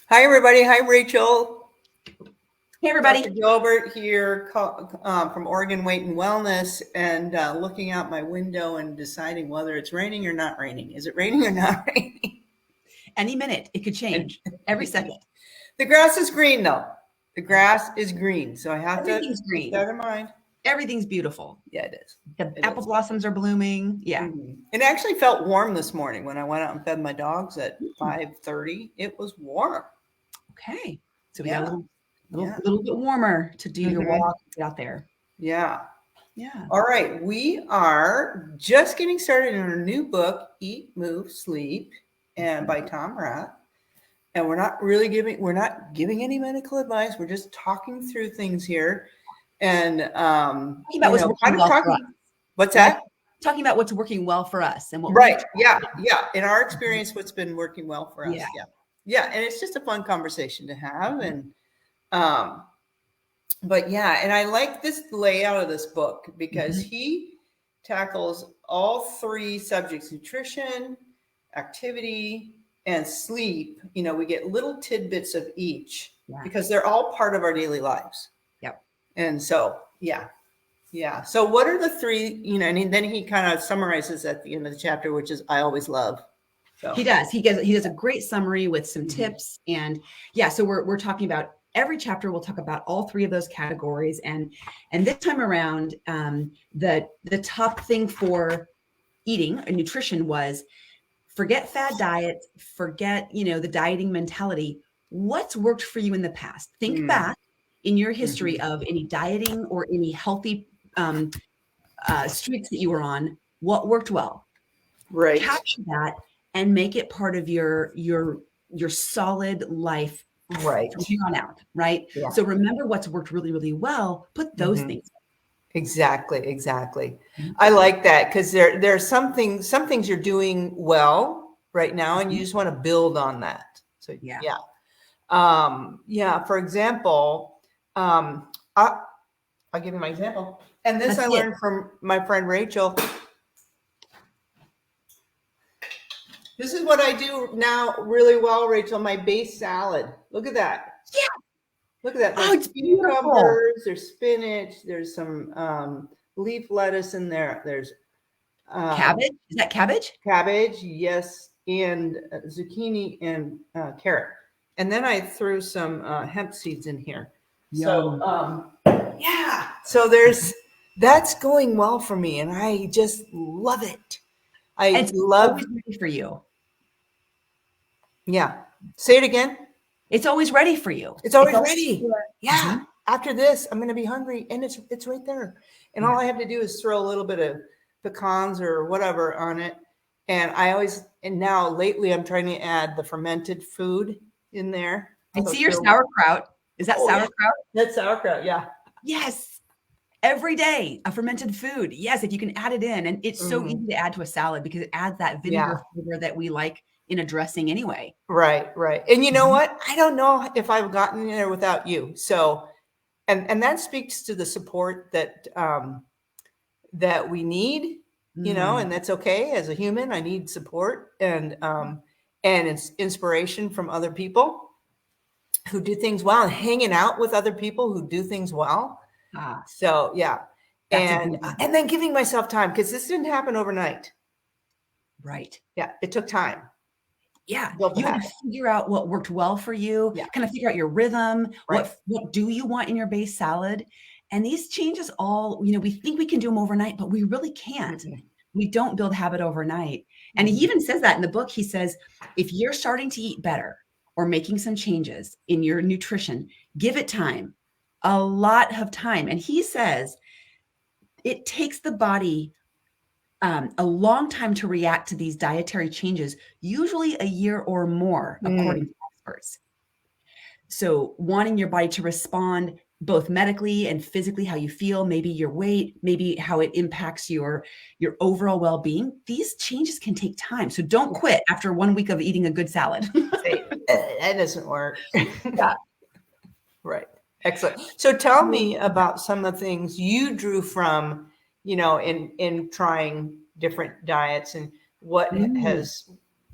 Hi, everybody. Hi, Rachel. Hey, everybody. Dr. Gilbert here from Oregon Weight and Wellness, and looking out my window and deciding whether it's raining or not raining. Is it raining or not raining? Any minute, it could And change. Every second. the grass is green, though. The grass is green, so I have to Everything's keep green. that in mind. Everything's beautiful. Yeah, it is. The It apple is. blossoms are blooming. Yeah. It actually felt warm this morning when I went out and fed my dogs at Mm, 5:30. It was warm. Okay. So we got a Yeah, little, yeah, little bit warmer to do your hmm walk, get out there. yeah. Yeah. All right, we are just getting started in our new book, Eat, Move, Sleep, and by Tom Rath. And we're not giving any medical advice. We're just talking through things here, and Talking about what's working kind of well for us, talking. What's right? that? Talking about what's working well for us and what we Right? try. Yeah, yeah. In our experience, what's been working well for us? Yeah. Yeah, yeah. And it's just a fun conversation to have, and um, but yeah, and I like this layout of this book because Mhm. he tackles all three subjects: nutrition, activity, and sleep. We get little tidbits of each Yeah. because they're all part of our daily lives. Yep. And so, yeah. Yeah. So what are the three, and then he kind of summarizes at the end of the chapter, which is I always love. So He does. He does a great summary with some Mhm. tips. And yeah, so we're talking about every chapter. We'll talk about all three of those categories. And this time around, the top thing for eating and nutrition was forget fad diets, forget the dieting mentality. What's worked for you in the past? Think Mm, back in your history mhm. of any dieting or any healthy streaks that you were on. What worked well? Right. Capture that and make it part of your solid life from Right. here on out, right? Yeah. So remember what's worked really, really well. Put those Mhm. things. Exactly, exactly. Mhm. I like that because there's some things you're doing well right now, and you Mhm. just want to build on that. So Yeah. yeah, yeah. For example, I, I'll give you my example, and this Let's I see it. learned from my friend Rachel. This is what I do now really well, Rachel. My base salad. Look at that. Yeah. Look at that. Oh, There's it's beautiful. cucumbers. There's spinach. There's some leaf lettuce in there. There's um, Cabbage. Is that cabbage? cabbage, yes, and zucchini and carrot. And then I threw some hemp seeds in here. So, Yum. yeah, so that's going well for me, and I just love it. And I it's love, always ready for you. yeah. Say it again. It's always ready for you. It's It's always always ready. there. Yeah. Mhm. After this, I'm going to be hungry, and it's right there. And all Yeah. I have to do is throw a little bit of pecans or whatever on it. And now lately, I'm trying to add the fermented food in there. I So see your throw, sauerkraut. Is that oh yeah, sauerkraut? that's sauerkraut. Yeah. Yes. Every day, a fermented food. Yes, if you can add it in. And it's so Hmm. easy to add to a salad because it adds that Yeah. vinegar flavor that we like in a dressing anyway. Right. Right. And you know Mhm. what? I don't know if I've gotten there without you. So, and that speaks to the support that we need, Mm, and that's okay. As a human, I need support and it's inspiration from other people who do things well, and hanging out with other people who do things well. ah, So yeah, that's a good one. and then giving myself time because this didn't happen overnight. Right. Yeah, it took time Yeah. to build the You had to habit. figure out what worked well for you, Yeah, kind of figure out your rhythm. right. What do you want in your base salad? And these changes all, we think we can do them overnight, but we really can't. Mhm, We don't build habit overnight. And he mhm. even says that in the book. He says, if you're starting to eat better or making some changes in your nutrition, give it time, a lot of time. And he says it takes the body a long time to react to these dietary changes, usually a year or more, according Mm, to experts. So, wanting your body to respond both medically and physically, how you feel, maybe your weight, maybe how it impacts your overall well-being. These changes can take time. So don't yeah. quit after 1 week of eating a good salad. Say, that doesn't work. Yeah. Right. Excellent. So tell me about some of the things you drew from, in trying different diets and what Mm. has,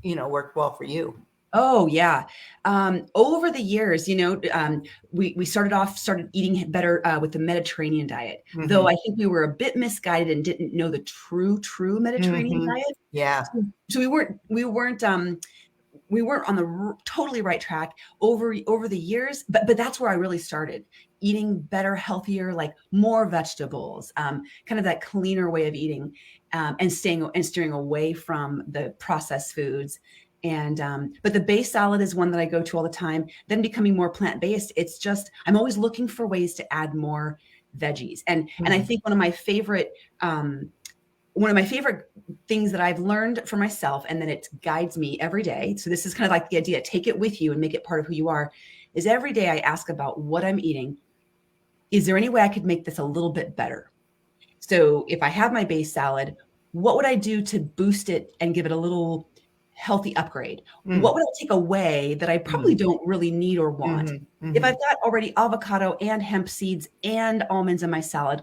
worked well for you. Oh yeah. Over the years, we started eating better with the Mediterranean diet. Though Mhm. I think we were a bit misguided and didn't know the true Mediterranean Mhm. diet. Yeah. So we weren't on the totally right track over the years. But that's where I really started eating better, healthier, like more vegetables, kind of that cleaner way of eating, and steering away from the processed foods. And but the base salad is one that I go to all the time. Then becoming more plant-based, it's just I'm always looking for ways to add more veggies. And I Mhm. think one of my favorite things that I've learned for myself, and then it guides me every day. So this is kind of like the idea, take it with you and make it part of who you are, is every day I ask about what I'm eating. Is there any way I could make this a little bit better? So if I have my base salad, what would I do to boost it and give it a little healthy upgrade? What Mm. would I take away that I probably Mm. don't really need or want? Mhm. If I've Mhm. got already avocado and hemp seeds and almonds in my salad,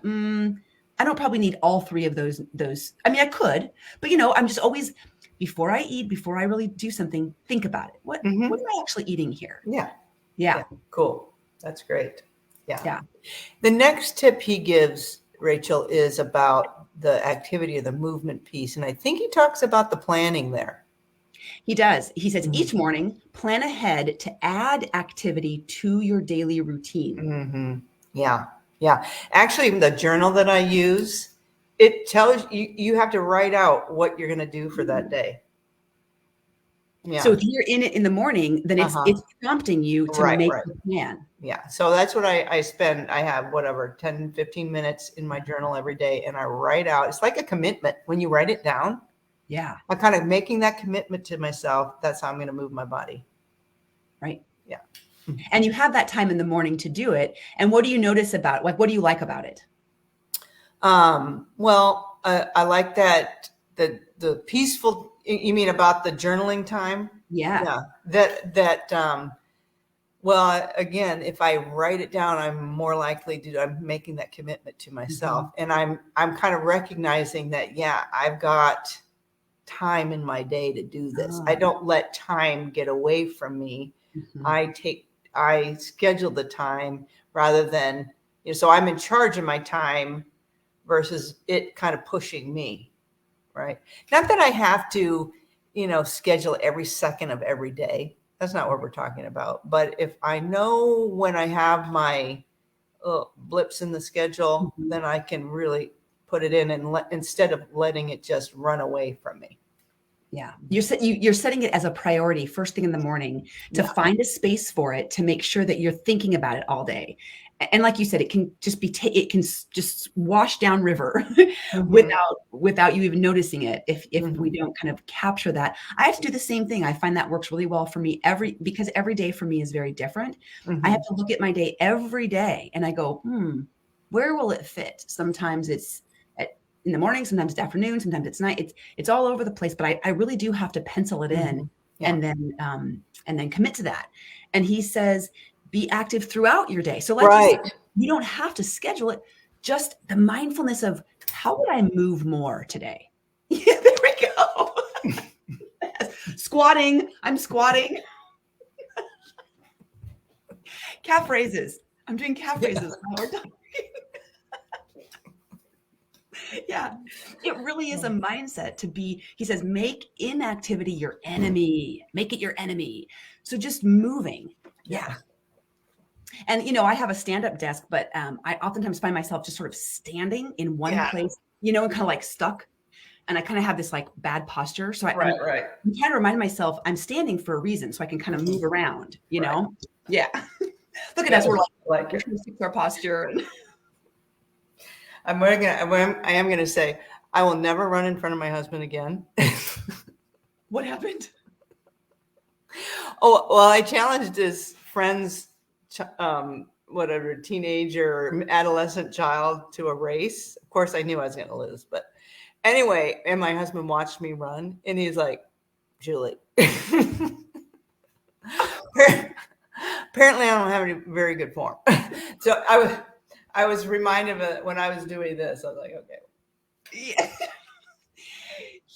I don't probably need all three of those. I mean, I could, but I'm just always before I eat, before I really do something, think about it. What Mhm. am I actually eating here? Yeah. Yeah. Yeah. Cool. That's great. Yeah. Yeah. The next tip he gives, Rachel, is about the activity of the movement piece. And I think he talks about the planning there. He does. He says Mhm. each morning, plan ahead to add activity to your daily routine. Mhm. Yeah. Yeah. Actually, the journal that I use, it tells you you have to write out what you're going to do for that day. So Yeah. if you're in it in the morning, then it's Uh-huh. it's prompting you to Right, make right. the plan. Yeah. So that's what I spend. I have whatever, 10, 15 minutes in my journal every day and I write out. It's like a commitment. When you write it down, Yeah, I'm kind of making that commitment to myself. That's how I'm going to move my body. right. Yeah. And you have that time in the morning to do it. And what do you notice about it? Like, what do you like about it? Well, I like that the peaceful. You mean about the journaling time? Yeah. Yeah. Well, again, if I write it down, I'm more likely to. I'm making that commitment to myself, Mhm. and I'm kind of recognizing that. Yeah, I've got time in my day to do this. I Ah, don't let time get away from me. mhm. I schedule the time rather than, so I'm in charge of my time versus it kind of pushing me, right? Not that I have to, schedule every second of every day. That's not what we're talking about. But if I know when I have my blips in the schedule, Mhm. then I can really put it in and instead of letting it just run away from me. Yeah. You're setting it as a priority first thing in the morning to Yeah. find a space for it to make sure that you're thinking about it all day. And like you said, it can just it can just wash down river Mhm. without you even noticing it if we Mhm. don't kind of capture that. I have to do the same thing. I find that works really well for me because every day for me is very different. I have Mhm. to look at my day every day and I go, where will it fit? Sometimes it's in the morning, sometimes it's afternoon, sometimes it's night. It's all over the place, but I really do have to pencil it in Mhm. Yeah. and then commit to that. And he says, be active throughout your day. So, like you said, Right. you don't have to schedule it. Just the mindfulness of how would I move more today? Yeah, there we go. Squatting. I'm squatting. Calf raises. I'm doing calf Yeah. raises while we're done. Yeah, it really is a mindset to be, he says, make inactivity your enemy, make it your enemy. So just moving. Yeah. Yeah. And, I have a stand up desk, but I oftentimes find myself just sort of standing in one Yeah. place, and kind of like stuck. And I kind of have this like bad posture. So Right. Right. I'm trying to remind myself I'm standing for a reason so I can kind of move around, Right. Yeah. Look at Good. us. We're like, I like we're it. trying to fix our posture. I am gonna say I will never run in front of my husband again. What happened? Oh well, I challenged his friends, whatever teenager, adolescent child to a race. Of course, I knew I was going to lose, but anyway, and my husband watched me run, and he's like, "Julie." Apparently, I don't have any very good form. So I was reminded of it when I was doing this. I was like, okay, Yeah.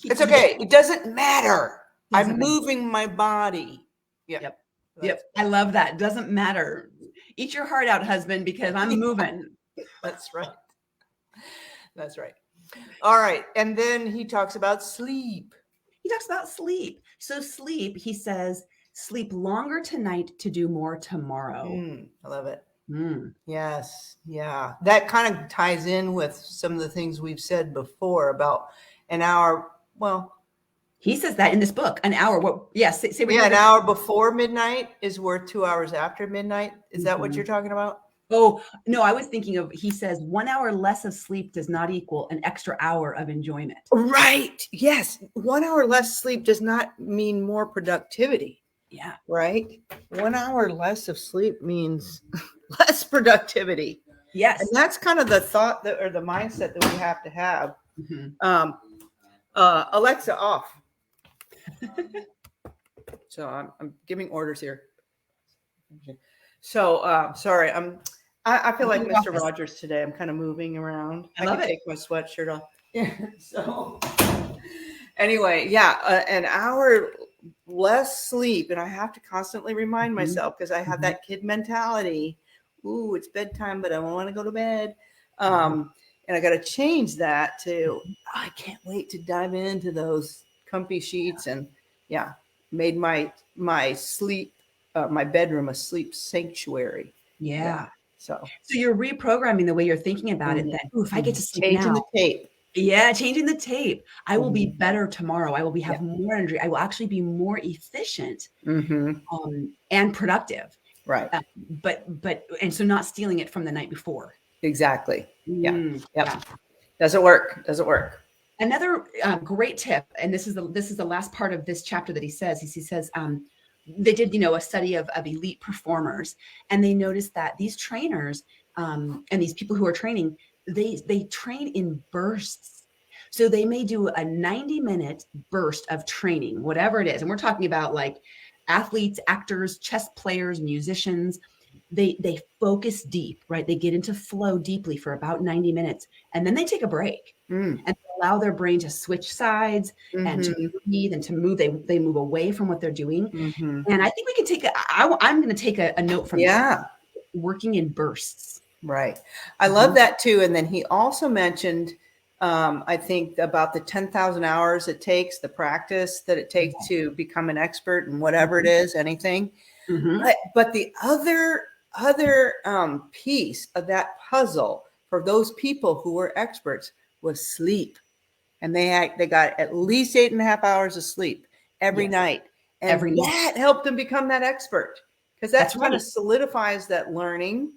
it's okay. It doesn't matter. I'm Doesn't matter. moving my body. Yeah. Yep. That's, Yep. I love that. Doesn't matter. Eat your heart out, husband, because I'm moving. that's right. That's right. All right. And then he talks about sleep. He talks about sleep. So sleep, he says, sleep longer tonight to do more tomorrow. I love it. Mm. Yes. Yeah. That kind of ties in with some of the things we've said before about an hour. Well, He says that in this book, an hour. What? Yes. Say what yeah, you're an gonna hour before midnight is worth 2 hours after midnight. Is that what you're talking about? Oh, no, I was thinking of, he says 1 hour less of sleep does not equal an extra hour of enjoyment. Right. Yes. 1 hour less sleep does not mean more productivity. Yeah. Right. 1 hour less of sleep means less productivity. Yes. And that's kind of the thought that, or the mindset that we have to have. Mhm. Alexa off. So I'm giving orders here. So sorry, I feel like Your Mr. office. Rogers today. I'm kind of moving around. I love can it. take my sweatshirt off. Yeah. So anyway, yeah, an hour less sleep, and I have to constantly remind myself because I have that kid mentality. Ooh, it's bedtime, but I want to go to bed. And I got to change that to I can't wait to dive into those comfy sheets, and yeah, made my sleep my bedroom a sleep sanctuary. Yeah. So So you're reprogramming the way you're thinking about it, that, ooh, if I get to sleep changing now, the tape. yeah, changing the tape. I will be better tomorrow. I will have Yeah. more energy. I will actually be more efficient Mm-hmm. and productive. Right. And so not stealing it from the night before. Exactly. Yeah. Mm, Yep. yeah. Doesn't work. Doesn't work. Another great tip, and this is the last part of this chapter that he says. He says they did a study of elite performers, and they noticed that these trainers and these people who are training, they train in bursts. So they may do a 90-minute burst of training, whatever it is, and we're talking about like athletes, actors, chess players, musicians. They focus deep, right? They get into flow deeply for about 90 minutes, and then they take a break and allow their brain to switch sides and to breathe and to move. They move away from what they're doing. And I think we can take I'm going to take a note from that. Working in bursts. Right. I love that too. And then he also mentioned, I think about the 10,000 hours it takes, the practice that it takes to become an expert in whatever it is, anything. But the other piece of that puzzle for those people who were experts was sleep. And they got at least 8.5 hours of sleep every night. And that helped them become that expert, because that's kind of solidifies that learning,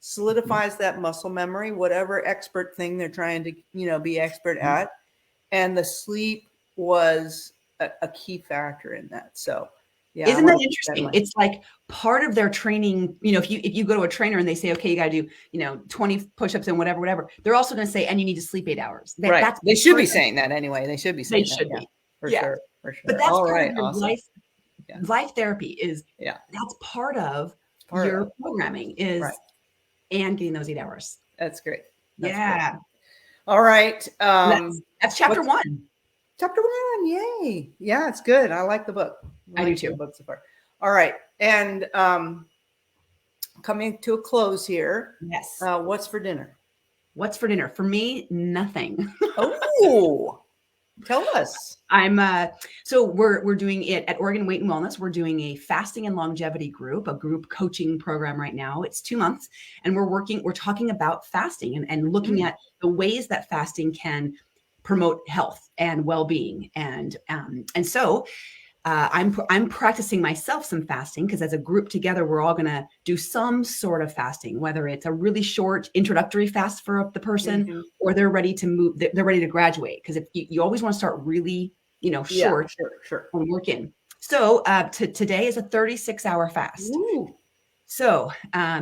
solidifies that muscle memory, whatever expert thing they're trying to, be expert at. And the sleep was a key factor in that. So yeah. Isn't that interesting? It's like part of their training, if you go to a trainer and they say, okay, you got to do, 20 push-ups and whatever, they're also going to say, and you need to sleep 8 hours. Right. They should be saying that anyway. They should be saying that. Be. For sure. For sure. But that's all part right. of your Awesome. life therapy is, that's part of your programming is, and getting those 8 hours. That's great. That's great. All right. That's chapter 1. Chapter 1. Yay. Yeah, it's good. I like the book. I do too. The book so far. All right. And coming to a close here. Yes. What's for dinner? What's for dinner? For me, nothing. Oh, tell us. So we're doing it at Oregon Weight and Wellness. We're doing a fasting and longevity group, a group coaching program right now. It's 2 months, and we're talking about fasting and looking at the ways that fasting can promote health and well-being. And so I'm practicing myself some fasting, because as a group together, we're all going to do some sort of fasting, whether it's a really short introductory fast for the person, or they're ready to move, they're ready to graduate. Because if you always want to start really, short and work in. So today is a 36-hour fast. Ooh. So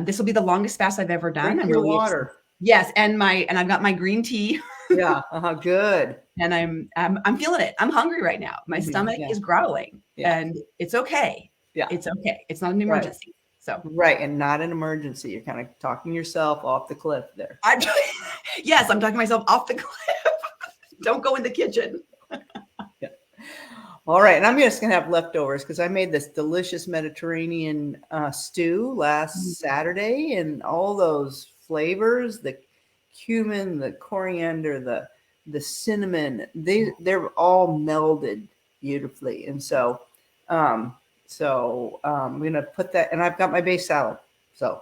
this will be the longest fast I've ever done. Drink your water. Yes, and I've got my green tea. Yeah, good. And I'm feeling it. I'm hungry right now. My stomach is growling, and it's okay. Yeah, it's okay. It's not an emergency. So and not an emergency. You're kind of talking yourself off the cliff there. I'm talking myself off the cliff. Don't go in the kitchen. All right, and I'm just gonna have leftovers because I made this delicious Mediterranean stew last Saturday, and all those flavors, the cumin, the coriander, the cinnamon, they're all melded beautifully. And so I'm gonna put that, and I've got my base salad. So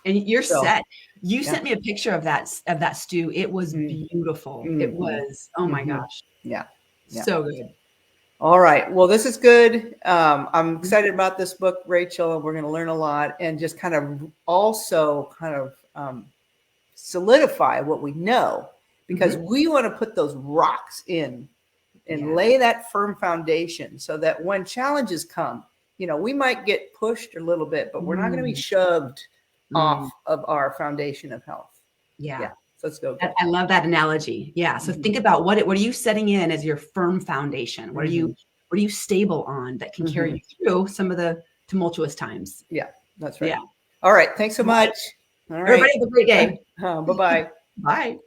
And you're so set. You yeah. sent me a picture of that stew. It was Mhm. beautiful. It Mhm. was, oh my Mhm. gosh, Yeah. Yeah. so good. All right. Well, this is good. I'm Mhm. excited about this book, Rachel, and we're going to learn a lot and just kind of also kind of solidify what we know, because we want to put those rocks in and Yeah. lay that firm foundation so that when challenges come, we might get pushed a little bit, but we're not going to be Mm, shoved mm, off of our foundation of health. yeah. Yeah. So let's go. I love that analogy. Yeah. So Mhm. think about what are you setting in as your firm foundation? Mhm. What are you stable on that can carry Mhm. you through some of the tumultuous times? Yeah, that's right. Yeah. All right. Thanks so All right. much. All right. Everybody have a great day. Bye-bye. Bye.